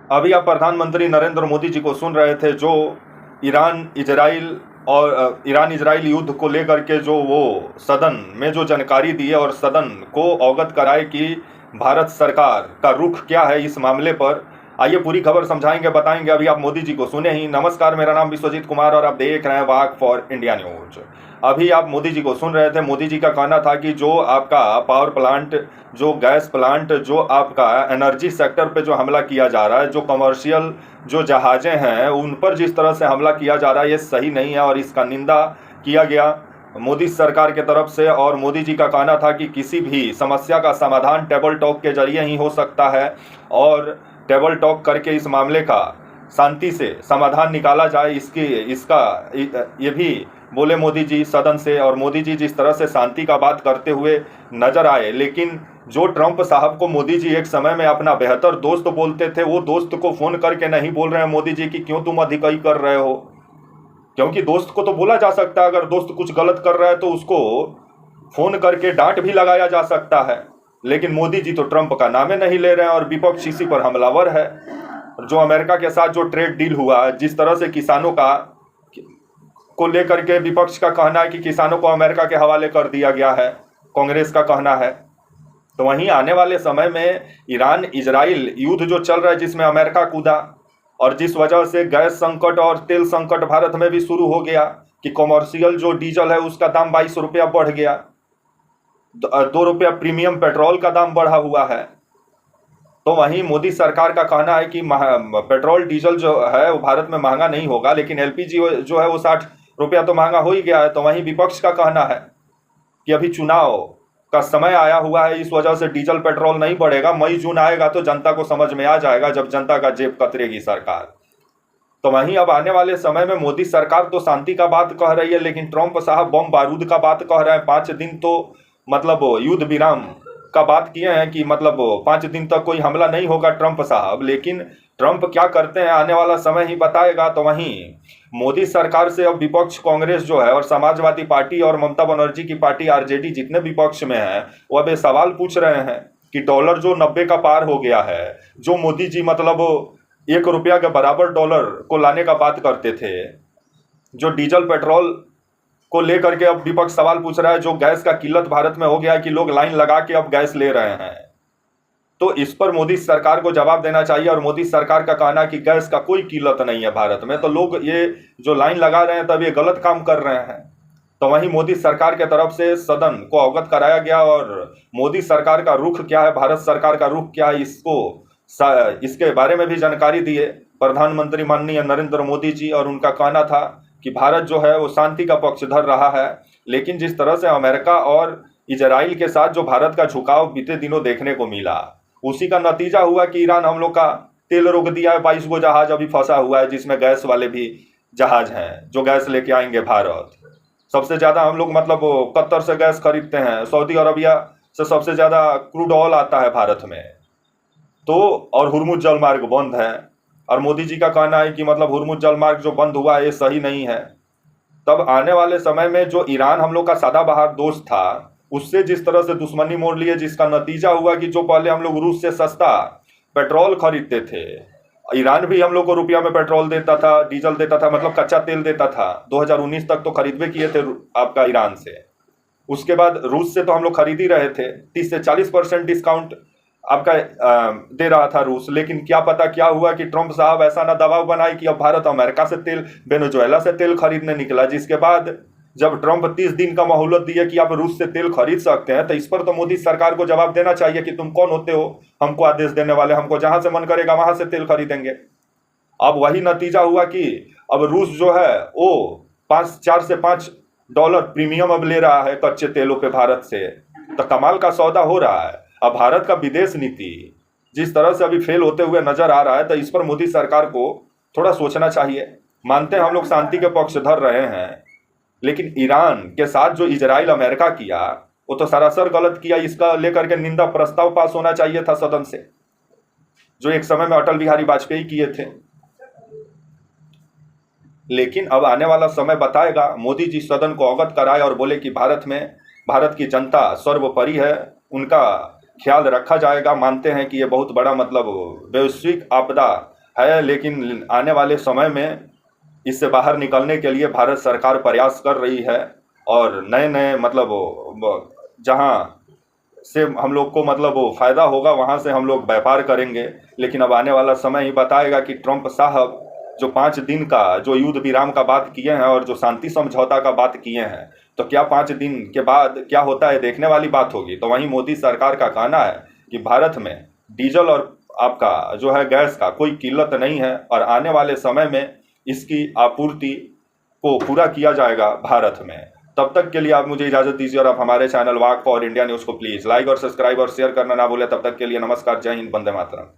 अभी आप प्रधानमंत्री नरेंद्र मोदी जी को सुन रहे थे, जो ईरान इजराइल युद्ध को लेकर के जो वो सदन में जो जानकारी दी है और सदन को अवगत कराए कि भारत सरकार का रुख क्या है इस मामले पर। आइए पूरी खबर समझाएंगे, बताएंगे। अभी आप मोदी जी को सुने ही। नमस्कार, मेरा नाम विश्वजीत कुमार और आप देख रहे हैं वाक फॉर इंडिया न्यूज। अभी आप मोदी जी को सुन रहे थे। मोदी जी का कहना था कि जो आपका पावर प्लांट, जो गैस प्लांट, जो आपका एनर्जी सेक्टर पे जो हमला किया जा रहा है, जो कमर्शियल जो जहाज़ें हैं उन पर जिस तरह से हमला किया जा रहा है, ये सही नहीं है और इसका निंदा किया गया मोदी सरकार के तरफ से। और मोदी जी का कहना था कि किसी भी समस्या का समाधान टेबल टॉक के जरिए ही हो सकता है और टेबल टॉक करके इस मामले का शांति से समाधान निकाला जाए। ये भी बोले मोदी जी सदन से। और मोदी जी जिस तरह से शांति का बात करते हुए नजर आए, लेकिन जो ट्रंप साहब को मोदी जी एक समय में अपना बेहतर दोस्त बोलते थे, वो दोस्त को फोन करके नहीं बोल रहे हैं मोदी जी कि क्यों तुम अधिकाई कर रहे हो। क्योंकि दोस्त को तो बोला जा सकता है, अगर दोस्त कुछ गलत कर रहा है तो उसको फोन करके डांट भी लगाया जा सकता है। लेकिन मोदी जी तो ट्रंप का नामे नहीं ले रहे हैं और विपक्ष इसी पर हमलावर है। जो अमेरिका के साथ जो ट्रेड डील हुआ, जिस तरह से किसानों को लेकर के विपक्ष का कहना है कि किसानों को अमेरिका के हवाले कर दिया गया है, कांग्रेस का कहना है। तो वहीं आने वाले समय में ईरान इजराइल युद्ध जो चल रहा है, जिसमें अमेरिका कूदा और जिस वजह से गैस संकट और तेल संकट भारत में भी शुरू हो गया कि कॉमर्शियल जो डीजल है उसका दाम 22 रुपया बढ़ गया, 2 रुपया प्रीमियम पेट्रोल का दाम बढ़ा हुआ है। तो वहीं मोदी सरकार का कहना है कि पेट्रोल डीजल जो है वो भारत में महंगा नहीं होगा, लेकिन एलपीजी जो है वो 60 रुपया तो महंगा हो ही गया है। तो वहीं विपक्ष का कहना है कि अभी चुनाव का समय आया हुआ है, इस वजह से डीजल पेट्रोल नहीं बढ़ेगा। मई जून आएगा तो जनता को समझ में आ जाएगा, जब जनता का जेब कतरेगी सरकार। तो वहीं अब आने वाले समय में मोदी सरकार तो शांति का बात कह रही है, लेकिन ट्रंप साहब बम बारूद का बात कह रहे हैं। 5 दिन तो मतलब युद्ध विराम का बात किए हैं कि मतलब 5 दिन तक कोई हमला नहीं होगा ट्रंप साहब। लेकिन ट्रंप क्या करते हैं आने वाला समय ही बताएगा। तो वहीं मोदी सरकार से अब विपक्ष कांग्रेस जो है और समाजवादी पार्टी और ममता बनर्जी की पार्टी आरजेडी जितने विपक्ष में हैं, वो अब ये सवाल पूछ रहे हैं कि डॉलर जो 90 का पार हो गया है, जो मोदी जी मतलब 1 रुपया के बराबर डॉलर को लाने का बात करते थे, जो डीजल पेट्रोल को लेकर के अब विपक्ष सवाल पूछ रहा है, जो गैस का किल्लत भारत में हो गया है कि लोग लाइन लगा के अब गैस ले रहे हैं। तो इस पर मोदी सरकार को जवाब देना चाहिए। और मोदी सरकार का कहना है कि गैस का कोई किल्लत नहीं है भारत में, तो लोग ये जो लाइन लगा रहे हैं तब ये गलत काम कर रहे हैं। तो वहीं मोदी सरकार के तरफ से सदन को अवगत कराया गया और मोदी सरकार का रुख क्या है, भारत सरकार का रुख क्या है, इसके बारे में भी जानकारी दिए प्रधानमंत्री माननीय नरेंद्र मोदी जी। और उनका कहना था कि भारत जो है वो शांति का पक्षधर रहा है, लेकिन जिस तरह से अमेरिका और इजराइल के साथ जो भारत का झुकाव बीते दिनों देखने को मिला, उसी का नतीजा हुआ कि ईरान हम लोग का तेल रोक दिया है। 22 गो जहाज अभी फंसा हुआ है, जिसमें गैस वाले भी जहाज हैं जो गैस लेके आएंगे भारत। सबसे ज़्यादा हम लोग मतलब कतर से गैस खरीदते हैं, सऊदी अरबिया से सबसे ज़्यादा क्रूड ऑयल आता है भारत में। तो और हुर्मुज जलमार्ग बंद है और मोदी जी का कहना है कि मतलब हुर्मुज जलमार्ग जो बंद हुआ है ये सही नहीं है। तब आने वाले समय में जो ईरान हम लोग का सदाबहार दोस्त था, उससे जिस तरह से दुश्मनी मोड़ लिए, जिसका नतीजा हुआ कि जो पहले हम लोग रूस से सस्ता पेट्रोल खरीदते थे, ईरान भी हम लोग को रुपया में पेट्रोल देता था, डीजल देता था, मतलब कच्चा तेल देता था। 2019 तक तो खरीदवे किए थे आपका ईरान से। उसके बाद रूस से तो हम लोग खरीद ही रहे थे, 30 से 40% डिस्काउंट आपका दे रहा था रूस। लेकिन क्या पता क्या हुआ कि ट्रंप साहब ऐसा ना दबाव बनाए कि अब भारत अमेरिका से तेल, वेनेजुएला से तेल खरीदने निकला, जिसके बाद जब ट्रंप 30 दिन का मोहलत दिया कि आप रूस से तेल खरीद सकते हैं, तो इस पर तो मोदी सरकार को जवाब देना चाहिए कि तुम कौन होते हो हमको आदेश देने वाले, हमको जहां से मन करेगा वहां से तेल खरीदेंगे। अब वही नतीजा हुआ कि अब रूस जो है वो 4 से 5 डॉलर प्रीमियम अब ले रहा है कच्चे तेलों पे भारत से। तो कमाल का सौदा हो रहा है। अब भारत का विदेश नीति जिस तरह से अभी फेल होते हुए नजर आ रहा है, तो इस पर मोदी सरकार को थोड़ा सोचना चाहिए। मानते हैं हम लोग शांति के पक्षधर रहे हैं, लेकिन ईरान के साथ जो इजराइल अमेरिका किया वो तो सरासर गलत किया। इसका लेकर के निंदा प्रस्ताव पास होना चाहिए था सदन से, जो एक समय में अटल बिहारी वाजपेयी किए थे। लेकिन अब आने वाला समय बताएगा। मोदी जी सदन को अवगत कराए और बोले कि भारत की जनता सर्वोपरि है, उनका ख्याल रखा जाएगा। मानते हैं कि ये बहुत बड़ा मतलब वैश्विक आपदा है, लेकिन आने वाले समय में इससे बाहर निकलने के लिए भारत सरकार प्रयास कर रही है और नए नए मतलब जहाँ से हम लोग को मतलब वो फ़ायदा होगा वहाँ से हम लोग व्यापार करेंगे। लेकिन अब आने वाला समय ही बताएगा कि ट्रंप साहब जो 5 दिन का जो युद्ध विराम का बात किए हैं और जो शांति समझौता का बात किए हैं, तो क्या 5 दिन के बाद क्या होता है देखने वाली बात होगी। तो वहीं मोदी सरकार का कहना है कि भारत में डीजल और आपका जो है गैस का कोई किल्लत नहीं है और आने वाले समय में इसकी आपूर्ति को पूरा किया जाएगा भारत में। तब तक के लिए आप मुझे इजाज़त दीजिए और आप हमारे channel walk for India news को प्लीज़ लाइक और सब्सक्राइब और शेयर करना ना भूलें। तब तक के लिए नमस्कार, जय हिंद, वंदे मातरम।